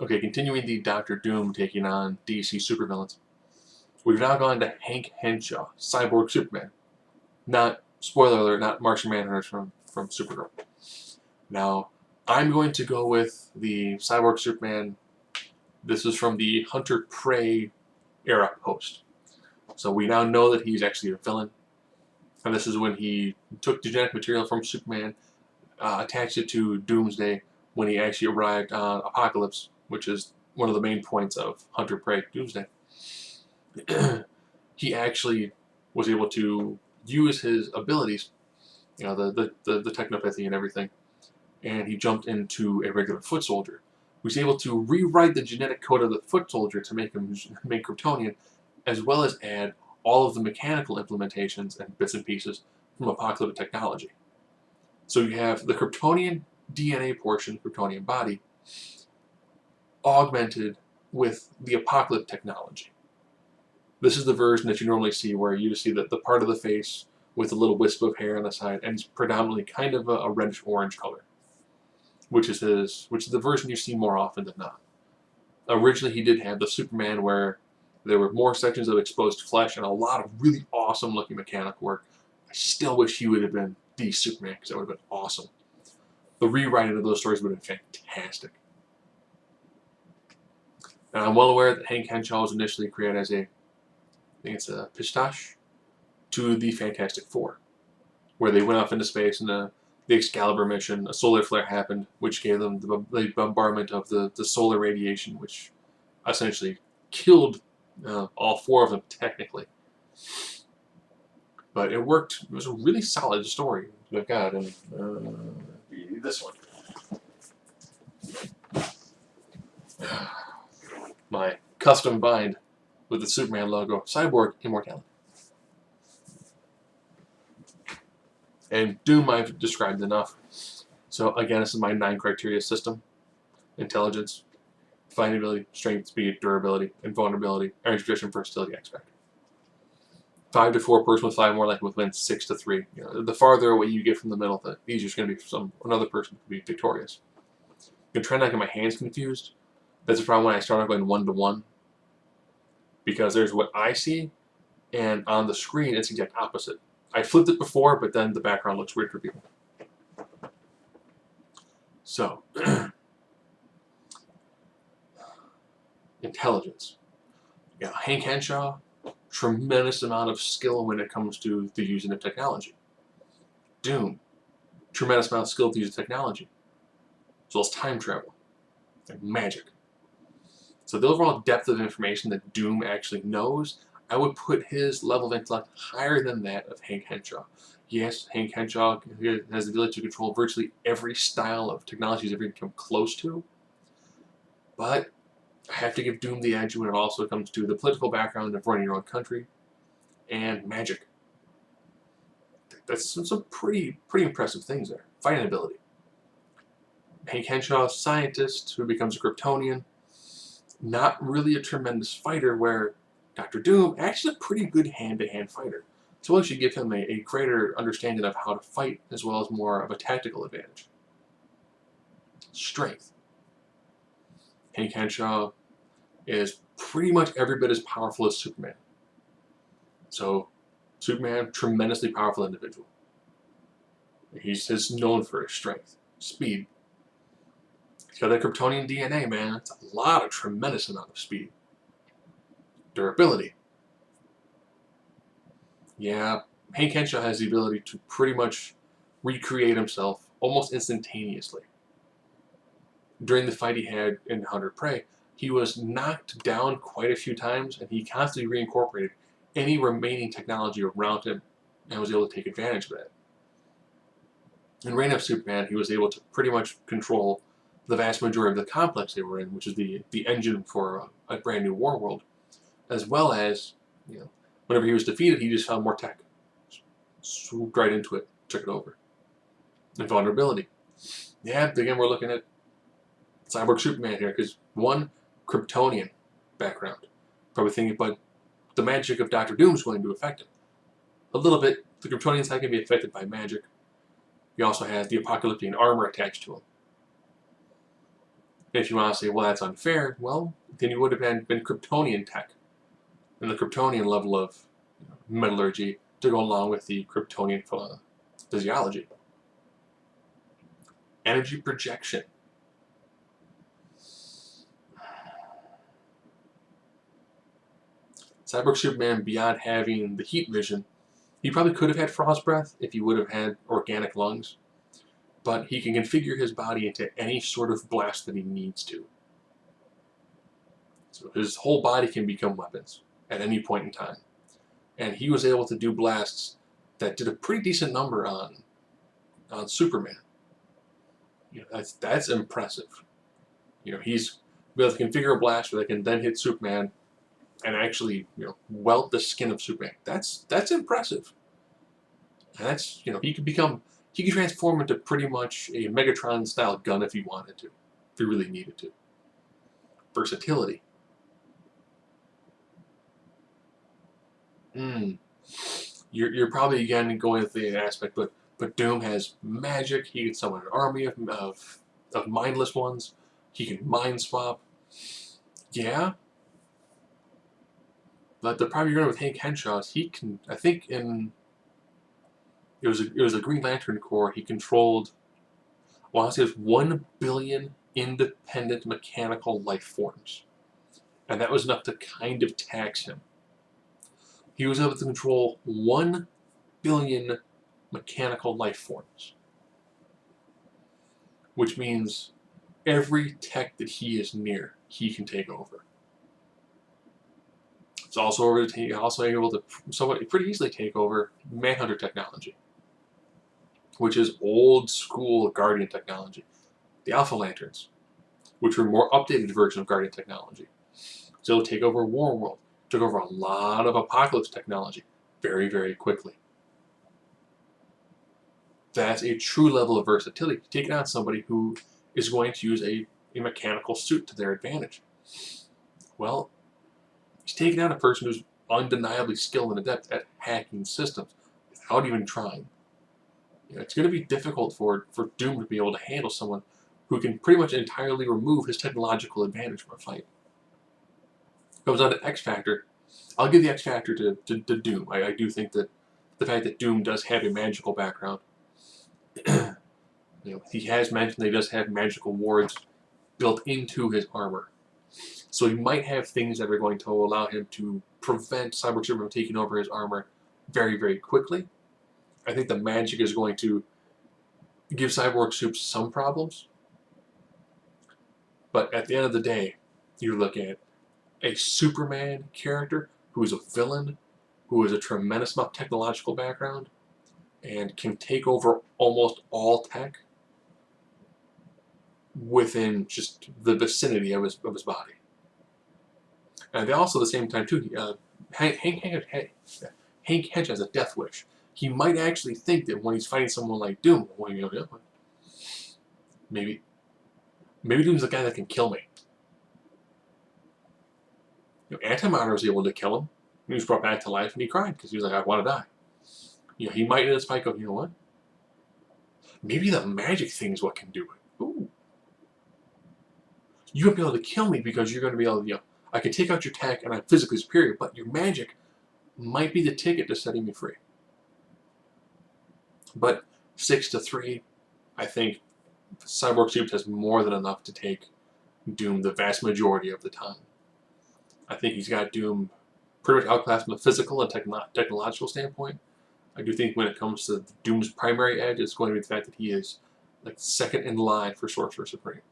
Okay, continuing the Doctor Doom taking on DC supervillains. We've now gone to Hank Henshaw, Cyborg Superman. Not, spoiler alert, not Martian Manhunter from Supergirl. Now, I'm going to go with the Cyborg Superman. This is from the Hunter-Prey era post. So we now know that he's actually a villain. And this is when he took the genetic material from Superman, attached it to Doomsday when he actually arrived on Apocalypse, which is one of the main points of Hunter-Prey Doomsday. He actually was able to use his abilities, you know, the technopathy and everything, and he jumped into a regular foot soldier. He was able to rewrite the genetic code of the foot soldier to make him Kryptonian, as well as add all of the mechanical implementations and bits and pieces from Apocalyptic technology. So you have the Kryptonian DNA portion, Kryptonian body, augmented with the Apocalyptic technology. This is the version that you normally see where you just see the part of the face with a little wisp of hair on the side, and it's predominantly kind of a reddish-orange color, which is the version you see more often than not. Originally, he did have the Superman where there were more sections of exposed flesh and a lot of really awesome-looking mechanical work. I still wish he would have been the Superman, because that would have been awesome. The rewriting of those stories would have been fantastic. Now, I'm well aware that Hank Henshaw was initially created as I think it's a pistache, to the Fantastic Four, where they went off into space in the Excalibur mission. A solar flare happened, which gave them the bombardment of the solar radiation, which essentially killed all four of them, technically. But it worked. It was a really solid story they've got, and this one. My custom bind with the Superman logo, Cyborg Immortality. And Doom I've described enough. So again, this is my 9 criteria system. Intelligence, findability, strength, speed, durability, invulnerability, energy tradition, versatility, X factor. 5 to 4 person with 5 more likely within 6 to 3. You know, the farther away you get from the middle, the easier it's going to be for another person to be victorious. I'm trying not to get my hands confused. That's the problem when I start going 1-to-1. Because there's what I see, and on the screen it's the exact opposite. I flipped it before, but then the background looks weird for people. So, intelligence. Yeah, Hank Henshaw, tremendous amount of skill when it comes to the using of technology. Doom, tremendous amount of skill to use technology, as well as time travel and magic. So the overall depth of information that Doom actually knows, I would put his level of intellect higher than that of Hank Henshaw. Yes, Hank Henshaw has the ability to control virtually every style of technology he's ever come close to, but I have to give Doom the edge when it also comes to the political background of running your own country and magic. That's some pretty impressive things there. Fighting ability. Hank Henshaw, scientist who becomes a Kryptonian, not really a tremendous fighter, where Dr. Doom actually a pretty good hand-to-hand fighter. So we should give him a greater understanding of how to fight, as well as more of a tactical advantage. Strength. Hank Henshaw is pretty much every bit as powerful as Superman. So, Superman, tremendously powerful individual. He's known for his strength. Speed. He's got that Kryptonian DNA, man. That's a lot of tremendous amount of speed. Durability. Yeah, Hank Henshaw has the ability to pretty much recreate himself almost instantaneously. During the fight he had in Hunter-Prey, he was knocked down quite a few times, and he constantly reincorporated any remaining technology around him and was able to take advantage of that. In Reign of Superman, he was able to pretty much control the vast majority of the complex they were in, which is the engine for a brand new war world, as well as, you know, whenever he was defeated, he just found more tech, swooped right into it, took it over. Invulnerability. Yeah, again, we're looking at Cyborg Superman here, because one, Kryptonian background, probably thinking, but the magic of Dr. Doom is going to affect him. A little bit. The Kryptonian side can be affected by magic. He also has the apocalyptic armor attached to him. And if you want to say, well, that's unfair, well, then you would have been Kryptonian tech and the Kryptonian level of metallurgy to go along with the Kryptonian physiology. Energy projection. Cyborg Superman, beyond having the heat vision, he probably could have had frost breath if he would have had organic lungs, but he can configure his body into any sort of blast that he needs to. So his whole body can become weapons at any point in time. And he was able to do blasts that did a pretty decent number on Superman. That's impressive. He's able to configure a blast where they can then hit Superman and actually welt the skin of Superman. That's impressive. And that's he could transform into pretty much a Megatron style gun if he wanted to, if he really needed to. Versatility. You're probably again going with the aspect, but Doom has magic. He can summon an army of mindless ones. He can mind swap. Yeah. But the problem you're going with Hank Henshaw is he can. I think it was a Green Lantern Corps. He controlled. I want to say it was 1 billion independent mechanical life forms, and that was enough to kind of tax him. He was able to control 1 billion mechanical life forms, which means every tech that he is near, he can take over. It's also able to somewhat pretty easily take over Manhunter technology, which is old school Guardian technology. The Alpha Lanterns, which were a more updated version of Guardian technology. So it'll take over Warworld. Took over a lot of Apocalypse technology very, very quickly. That's a true level of versatility. Taking on somebody who is going to use a mechanical suit to their advantage. Well, he's taking on a person who's undeniably skilled and adept at hacking systems without even trying. It's going to be difficult for Doom to be able to handle someone who can pretty much entirely remove his technological advantage from a fight. Comes down to X Factor. I'll give the X Factor to Doom. I do think that the fact that Doom does have a magical background. He has mentioned that he does have magical wards built into his armor. So he might have things that are going to allow him to prevent Cyborg Superman from taking over his armor very, very quickly. I think the magic is going to give Cyborg Soup some problems. But at the end of the day, you look at a Superman character who is a villain, who has a tremendous amount of technological background, and can take over almost all tech within just the vicinity of his body. And they also, at the same time, too, Hank Henshaw has a death wish. He might actually think that when he's fighting someone like Doom, maybe Doom's the guy that can kill me. Antimatter was able to kill him. He was brought back to life, and he cried because he was like, "I want to die." He might in his fight go, "You know what? Maybe the magic thing is what can do it." Ooh. You won't be able to kill me because you're going to be able to, I can take out your tech and I'm physically superior, but your magic might be the ticket to setting me free. But 6-3, I think Cyborg Soup has more than enough to take Doom the vast majority of the time. I think he's got Doom pretty much outclassed from a physical and technological standpoint. I do think when it comes to Doom's primary edge, it's going to be the fact that he is like second in line for Sorcerer Supreme.